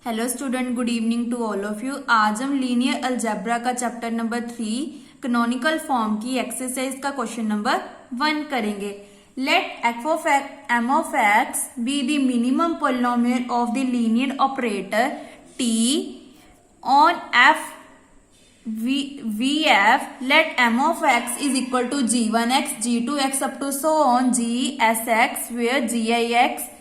Hello student, good evening to all of you. आज हम linear algebra का chapter number 3 canonical form की exercise का क्वेश्चन नंबर 1 करेंगे। Let M of X be the minimum polynomial of the linear operator T on F V F. Let M of X is equal to g1x, g2x up to so on gsx, where gix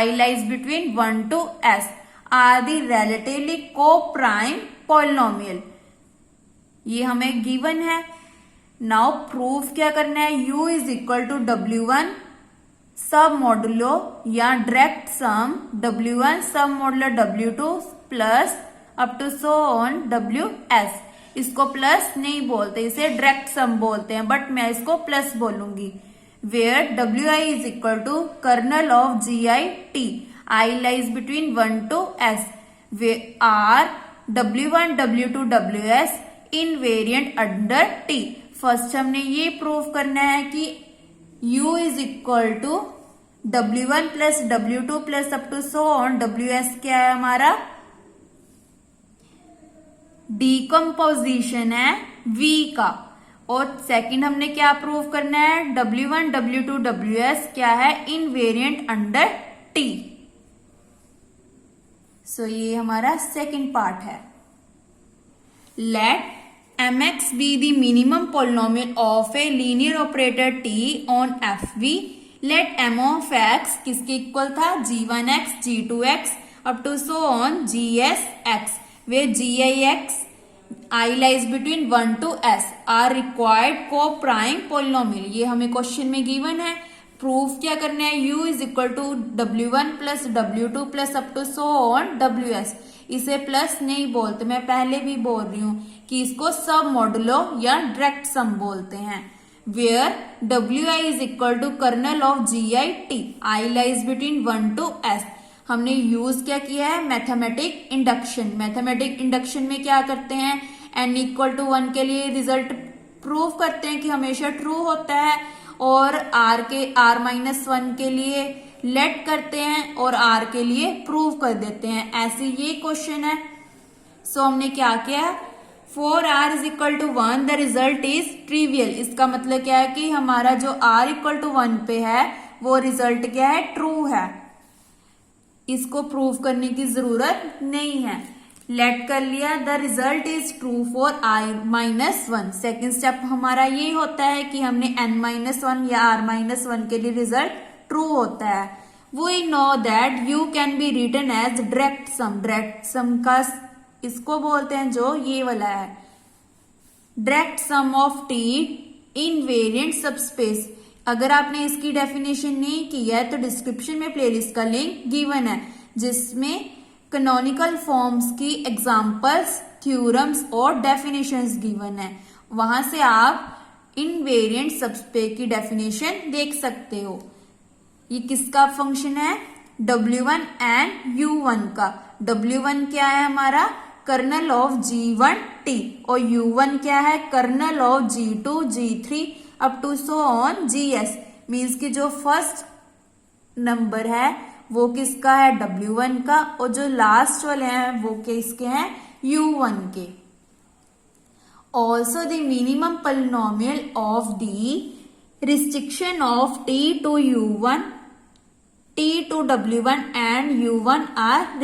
I lies between 1 to s are the relatively co-prime polynomial। ये हमें given है। Now proof क्या करना है, u is equal to w1 sub modulo या direct sum w1 sub modulo w2 plus up to so on ws। इसको plus नहीं बोलते, इसे डायरेक्ट सम बोलते हैं, बट मैं इसको प्लस बोलूंगी। Where wi is equal to kernel of git I lies between 1 to s, where are w1 w2 ws invariant under t। First हमने ये प्रूव करना है कि u is equal to w1 plus w2 plus up to so on ws क्या है हमारा, decomposition है v का। और सेकंड हमने क्या प्रूव करना है, w1 w2 ws क्या है, इनवेरिएंट अंडर t। सो ये हमारा सेकंड पार्ट है। Let mx be the minimum polynomial of a linear operator t on fv। Let m of x किसके इक्वल था, g1x, g2x up to so on gsx, where gix I lies between 1 to s are required co-prime polynomial। ये हमें question में given है। Proof क्या करना है, u is equal to w1 plus w2 plus up to so on ws। इसे plus नहीं बोलते, मैं पहले भी बोल रही हूं कि इसको सब मॉडुलो या डायरेक्ट सम बोलते हैं। Where wi is equal to kernel of git I lies between 1 to s। हमने यूज क्या किया है, मैथमेटिक इंडक्शन। मैथमेटिक इंडक्शन में क्या करते हैं, n इक्वल टू 1 के लिए रिजल्ट प्रूव करते हैं कि हमेशा ट्रू होता है, और r माइनस 1 के लिए लेट करते हैं और r के लिए प्रूव कर देते हैं। ऐसे ये क्वेश्चन है। सो हमने क्या किया, for r is equal to 1 the result is trivial. इसका मतलब क्या है कि हमारा जो r इक्वल टू 1 पे है वो रिजल्ट क्या है, ट्रू है। इसको प्रूव करने की जरूरत नहीं है, लेट कर लिया। The result is true for i minus 1। Second step हमारा ये होता है कि हमने n माइनस 1 या r माइनस 1 के लिए रिजल्ट ट्रू होता है। We know that u can be written as direct sum. Direct sum का इसको बोलते हैं जो ये वाला है, direct sum of t invariant subspace. अगर आपने इसकी डेफिनेशन नहीं की है तो डिस्क्रिप्शन में प्लेलिस्ट का लिंक गिवन है, जिसमें कैनोनिकल फॉर्म्स की एग्जांपल्स, थ्योरम्स और डेफिनेशंस गिवन है। वहां से आप इनवेरिएंट सबस्पेस की डेफिनेशन देख सकते हो। ये किसका फंक्शन है, w1 एंड u1 का। w1 क्या है हमारा, कर्नल ऑफ g1t, और u1 क्या है, kernel of g2 g3 up to so on gs। Means कि जो फर्स्ट नंबर है वो किसका है, w1 का, और जो लास्ट वाले हैं वो किसके हैं, u1 के। Also the minimum polynomial of the restriction of t to u1, t to w1 and u1 are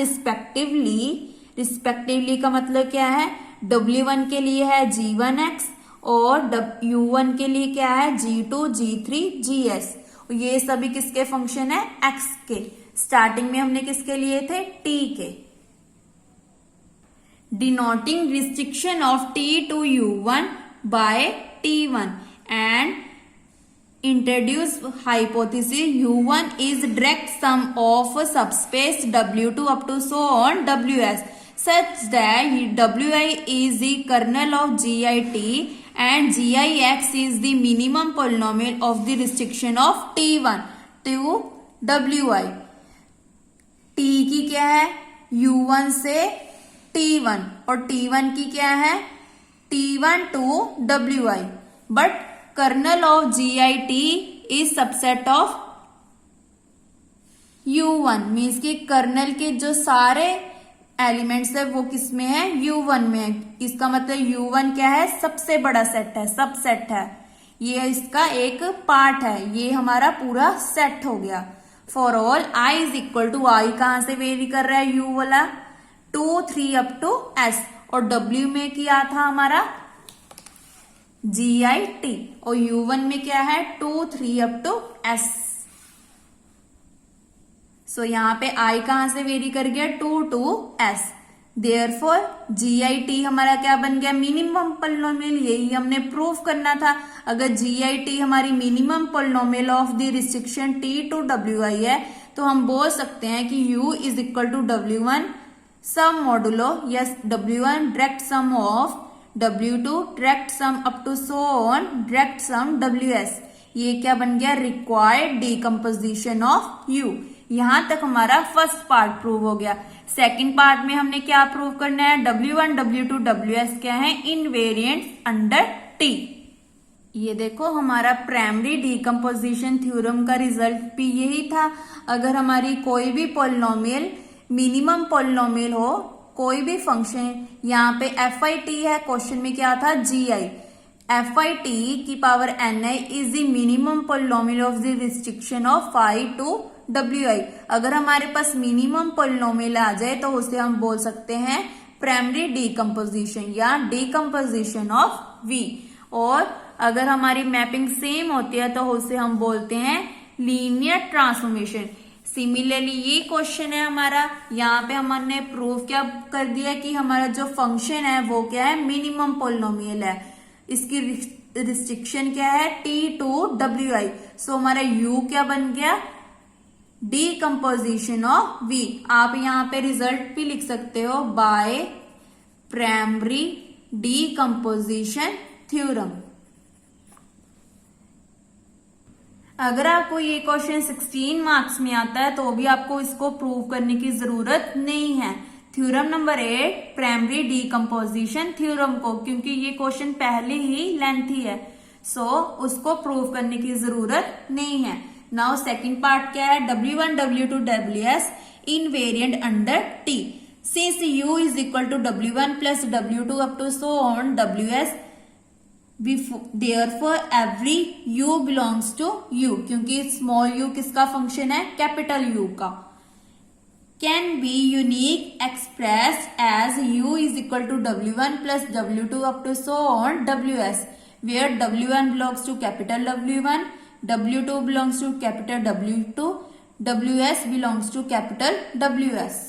respectively का मतलब क्या है, w1 के लिए है g1x और u1 के लिए क्या है, g2 g3 gs। ये सभी किसके फंक्शन है, x के। स्टार्टिंग में हमने किसके लिए थे, t के। Denoting restriction of t to u1 by t1 and introduce hypothesis u1 is direct sum of subspace w2 up to so on ws, such that wi is the kernel of git and gix is the minimum polynomial of the restriction of t1 to wi। t की क्या है, u1 से t1, और t1 की क्या है, t1 to wi, but kernel of git is subset of u1। Means के colonel के जो सारे एलिमेंट्स है वो किस में है, U1 में है। इसका मतलब U1 क्या है, सबसे बड़ा सेट है, सब सेट है, ये इसका एक पार्ट है, ये हमारा पूरा सेट हो गया। For all I is equal to, I कहां से वेरी कर रहा है, U वाला 2 3 अप टू S, और W में क्या था हमारा GIT, और U1 में क्या है 2 3 अप टू S। सो यहाँ पे I कहां से वेरी कर गया 2 to S, देयरफॉर GIT हमारा क्या बन गया, मिनिमम पॉलिनोमियल। यही हमने प्रूव करना था। अगर GIT हमारी minimum polynomial of the restriction T to WI है, तो हम बोल सकते हैं कि U is equal to W1 sum modulo, yes W1 direct sum of W2 direct sum up to so on direct sum WS। ये क्या बन गया, रिक्वायर्ड डीकम्पोजिशन ऑफ U। यहां तक हमारा फर्स्ट पार्ट प्रूव हो गया। सेकंड पार्ट में हमने क्या प्रूव करना है, W1 W2 WS क्या है, इनवेरिएंट अंडर T। ये देखो हमारा प्राइमरी डीकम्पोजिशन थ्योरम का रिजल्ट भी यही था। अगर हमारी कोई भी पॉलिनोमियल मिनिमम पॉलिनोमियल हो, कोई भी फंक्शन, यहाँ पे FIT है, क्वेश्चन में क्या था GI, FIT की power NI is the minimum polynomial of the restriction of I to WI। अगर हमारे पास मिनिमम पॉलिनोमियल आ जाए तो उसे हम बोल सकते हैं प्राइमरी डीकम्पोजिशन या डीकम्पोजिशन ऑफ V। और अगर हमारी मैपिंग सेम होती है तो उसे हम बोलते हैं लीनियर ट्रांसफॉर्मेशन। सिमिलरली ये क्वेश्चन है हमारा, यहाँ पे हमने प्रूव क्या कर दिया कि हमारा जो फंक्शन है वो क्या है, मिनिमम पॉलिनोमियल है, इसकी रिस्ट्रिक्शन क्या है T टू WI। सो हमारा U क्या बन गया, डीकम्पोजिशन ऑफ V। आप यहाँ पे रिजल्ट भी लिख सकते हो बाय प्राइमरी डीकम्पोजिशन थ्योरम। अगर आपको ये क्वेश्चन 16 मार्क्स में आता है तो भी आपको इसको प्रूव करने की जरूरत नहीं है। Theorem number 8 primary decomposition theorem को, क्योंकि ये क्वेश्चन पहले ही लेंथी है, सो उसको प्रूव करने की जरूरत नहीं है। नाउ सेकंड पार्ट क्या है, W1 W2 WS invariant under T। Since U is equal to W1 plus W2 up to so on WS, therefore every U belongs to U, क्योंकि स्मॉल u किसका function है, capital U का। Can be unique express as U is equal to W1 plus W2 up to so on WS, where W1 belongs to capital W1, W2 belongs to capital W2, WS belongs to capital WS।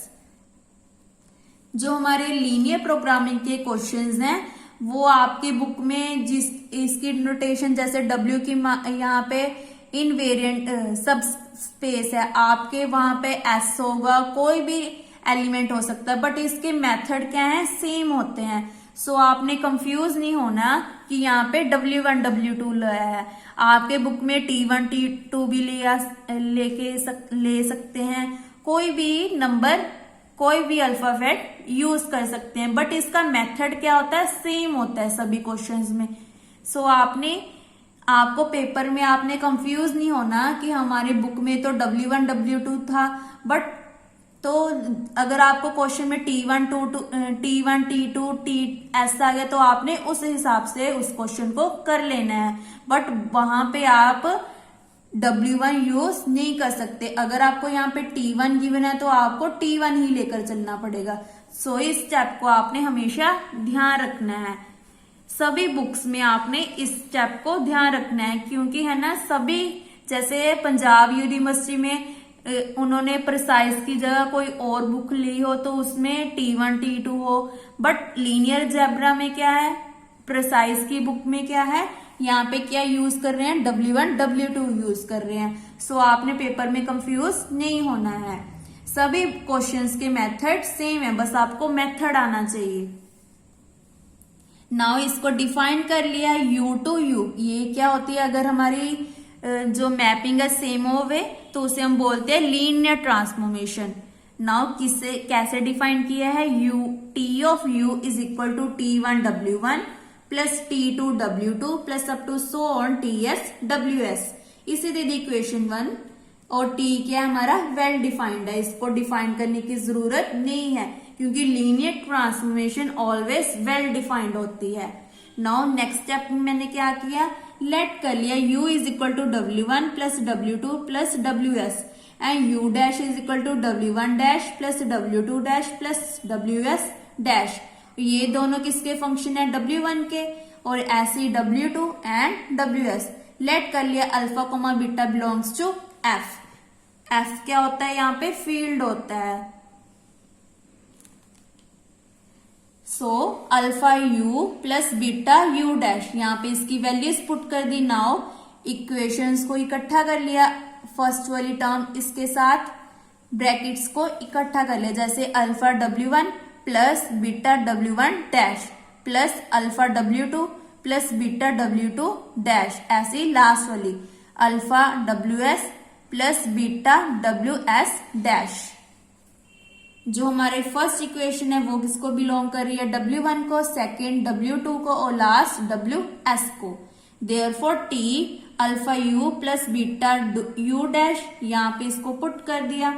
जो हमारे linear programming के questions हैं वो आपकी book में जिस इसकी notation जैसे W की यहाँ पे इनवेरिएंट सब स्पेस है, आपके वहां पे S होगा, कोई भी एलिमेंट हो सकता है, बट इसके मेथड क्या है, सेम होते हैं। सो आपने कंफ्यूज नहीं होना कि यहाँ पे W1 W2 लाया है। आपके बुक में T1 T2 भी ले सकते हैं, कोई भी नंबर, कोई भी अल्फाबेट यूज कर सकते हैं, बट इसका मेथड क्या होता है, सेम होता है सभी क्वेश्चंस में। सो आपको पेपर में आपने कंफ्यूज नहीं होना कि हमारे बुक में तो W1 W2 था, बट तो अगर आपको क्वेश्चन में T1 T2 TS आ गया तो आपने उस हिसाब से उस क्वेश्चन को कर लेना है, बट वहां पे आप W1 यूज नहीं कर सकते। अगर आपको यहाँ पे T1 गिवन है तो आपको T1 ही लेकर चलना पड़ेगा। सो इस स्टेप को आपने हमेशा ध्यान रखना है, सभी बुक्स में आपने इस स्टेप को ध्यान रखना है, क्योंकि है ना सभी, जैसे पंजाब यूनिवर्सिटी में उन्होंने प्रिसाइज की जगह कोई और बुक ली हो तो उसमें T1 T2 हो, बट लीनियर अलजेब्रा में क्या है, प्रिसाइज की बुक में क्या है, यहाँ पे क्या यूज कर रहे हैं, W1 W2 यूज कर रहे हैं। सो आपने पेपर में कंफ्यूज नहीं होना है, सभी क्वेश्चंस के मेथड सेम है, बस आपको मेथड आना चाहिए। नाउ इसको डिफाइन कर लिया U टू U, ये क्या होती है, अगर हमारी जो मैपिंग है सेम होवे तो उसे हम बोलते हैं लीनियर ट्रांसफॉर्मेशन। नाउ कैसे डिफाइन किया है, T of U is equal to T1 W1 plus T2 W2 plus up to so on TS WS। इसी दे दी इक्वेशन 1, और T क्या हमारा वेल डिफाइंड है, इसको डिफाइन करने की जरूरत नहीं है क्योंकि linear transformation always well defined होती है। नाउ नेक्स्ट स्टेप में मैंने क्या किया, लेट कर लिया u is equal to W1 plus W2 plus WS and u dash is equal to W1 dash plus W2 dash plus WS dash. ये दोनों किसके फंक्शन है, W1 के, और ऐसे W2 एंड WS। लेट कर लिया alpha comma beta belongs to F। F क्या होता है, यहाँ पे फील्ड होता है। So alpha u plus beta u dash, यहाँ पे इसकी वैल्यूज पुट कर दी। नाउ इक्वेशंस को इकट्ठा कर लिया, फर्स्ट वाली टर्म इसके साथ ब्रैकेट्स को इकट्ठा कर लिया, जैसे alpha W1 plus beta W1 dash plus alpha W2 plus beta W2 dash, ऐसी लास्ट वाली alpha WS plus beta WS dash. जो हमारे फर्स्ट इक्वेशन है वो किसको बिलोंग कर रही है, W1 को, सेकेंड W2 को और लास्ट WS को। Therefore T alpha u plus beta u dash, यहाँ पे इसको पुट कर दिया।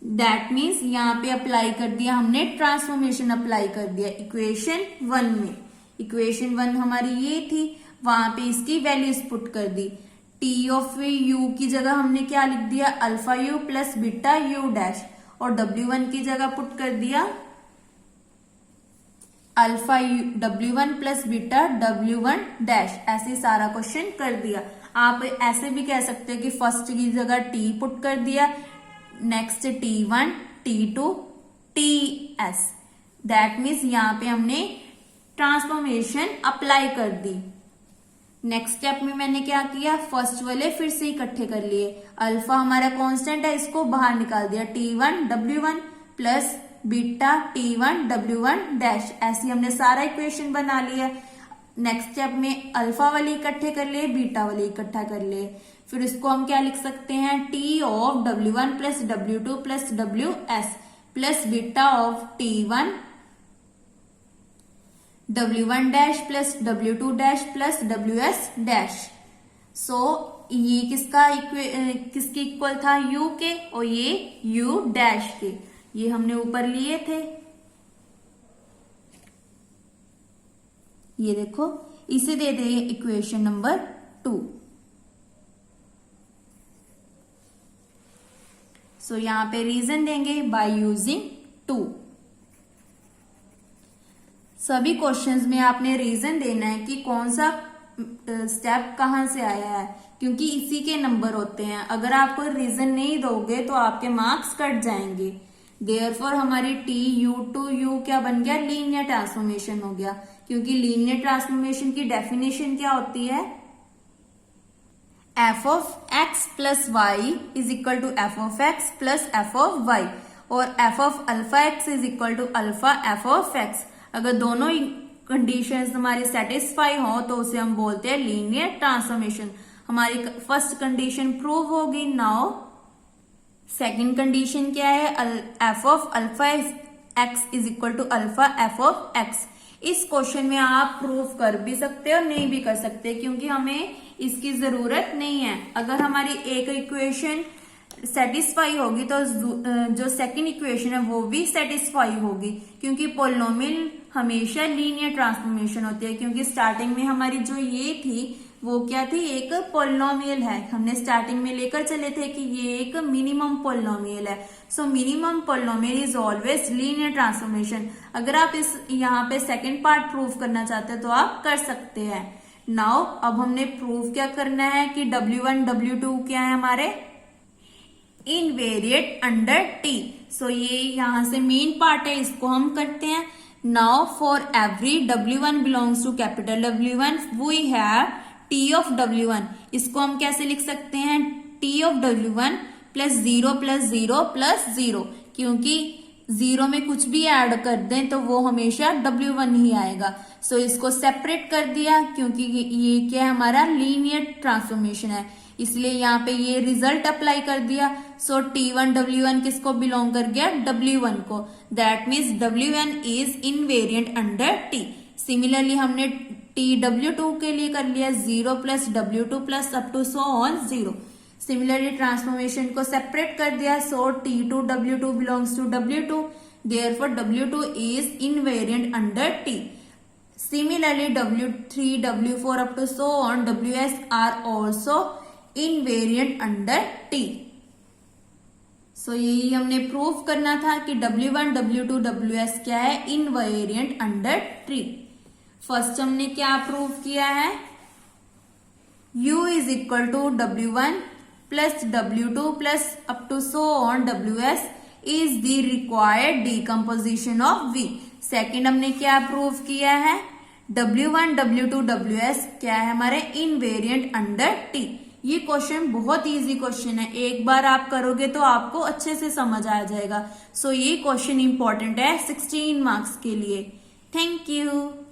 दैट मीन्स यहाँ पे अप्लाई कर दिया हमने, ट्रांसफॉर्मेशन अप्लाई कर दिया इक्वेशन 1 में। इक्वेशन 1 हमारी ये थी, वहां पे इसकी वैल्यूज पुट कर दी। T ऑफ u की जगह हमने क्या लिख दिया, alpha u plus beta u dash, और W1 की जगह पुट कर दिया alpha W1 plus beta W1 dash. ऐसे सारा क्वेश्चन कर दिया। आप ऐसे भी कह सकते हो कि फर्स्ट की जगह T पुट कर दिया, next T1 T2 TS। That means यहाँ पे हमने ट्रांसफॉर्मेशन अप्लाई कर दी। नेक्स्ट स्टेप में मैंने क्या किया, फर्स्ट वाले फिर से इकट्ठे कर लिए। अल्फा हमारा कांस्टेंट है, इसको बाहर निकाल दिया, T1 W1 plus beta T1 W1 dash. ऐसी हमने सारा इक्वेशन बना लिया। नेक्स्ट स्टेप में अल्फा वाले इकट्ठे कर लिए, बीटा वाले इकट्ठा कर लिए। फिर इसको हम क्या लिख सकते हैं, T of W1 plus W2 plus WS plus beta of T1 W1 dash plus W2 dash plus WS dash. सो ये किसके इक्वल था, U के, और ये U डैश के। ये हमने ऊपर लिए थे, ये देखो, इसे दे दे इक्वेशन नंबर 2। सो यहां पे रीजन देंगे बाय यूजिंग 2। सभी क्वेश्चंस में आपने रीजन देना है कि कौन सा स्टेप कहां से आया है, क्योंकि इसी के नंबर होते हैं। अगर आप कोई रीजन नहीं दोगे तो आपके मार्क्स कट जाएंगे। देयरफॉर हमारी TU टू U क्या बन गया, लीनियर ट्रांसफॉर्मेशन हो गया, क्योंकि लीनियर ट्रांसफॉर्मेशन की डेफिनेशन क्या होती है, f of x plus y is equal to f of x plus f of y, और f of alpha x is equal to alpha f of x। अगर दोनों कंडीशंस हमारी सेटिस्फाई हो तो उसे हम बोलते हैं लीनियर ट्रांसफॉर्मेशन। हमारी फर्स्ट कंडीशन प्रूव होगी। नाउ सेकंड कंडीशन क्या है, f of alpha x is equal to alpha f of x। इस क्वेश्चन में आप प्रूव कर भी सकते हो, नहीं भी कर सकते, क्योंकि हमें इसकी जरूरत नहीं है। अगर हमारी एक इक्वेशन सेटिस्फाई होगी तो जो सेकंड इक्वेशन है वो भी सेटिस्फाई होगी, क्योंकि पोलिनोमियल हमेशा लीनियर ट्रांसफॉर्मेशन होती है। क्योंकि स्टार्टिंग में हमारी जो ये थी वो क्या थी, एक पोलिनोमियल है। हमने स्टार्टिंग में लेकर चले थे कि ये एक मिनिमम पोलिनोमियल है। So minimum polynomial is always linear transformation. अगर आप इस यहाँ पे सेकंड पार्ट प्रूव करना चाहते हैं तो आप कर सकते हैं। नाउ अब हमने प्रूव क्या करना है कि W1 W2 क्या है हमारे, इनवेरिएंट अंडर T। सो ये यहां से मेन पार्ट है, इसको हम करते हैं। Now for every W1 belongs to capital W1 we have T of W1। इसको हम कैसे लिख सकते हैं, T of W1 plus 0 plus 0 plus 0, क्योंकि 0 में कुछ भी ऐड कर दें तो वो हमेशा W1 ही आएगा। सो इसको सेपरेट कर दिया, क्योंकि ये क्या है, हमारा लीनियर ट्रांसफॉर्मेशन है, इसलिए यहाँ पे ये रिजल्ट अप्लाई कर दिया। सो T1 W1 किसको बिलोंग कर गया, W1 को। That means W1 is invariant under T। Similarly हमने T W2 के लिए कर लिया 0 plus W2 plus up to so on 0। Similarly transformation को सेपरेट कर दिया। So T2 W2 belongs to W2, therefore W2 is invariant under T. Similarly, W3, W4 up to so on, Ws are also invariant under T. So यही हमने prove करना था कि W1, W2, Ws क्या है, invariant under T. First हमने क्या prove किया है, U is equal to W1 plus W2 plus up to so on Ws is the required decomposition of V. Second हमने क्या प्रूव किया है, W1, W2, Ws क्या है हमारे, इनवेरिएंट अंडर T. ये क्वेश्चन बहुत इजी क्वेश्चन है, एक बार आप करोगे तो आपको अच्छे से समझ आ जाएगा. सो ये क्वेश्चन इंपॉर्टेंट है 16 मार्क्स के लिए. Thank you.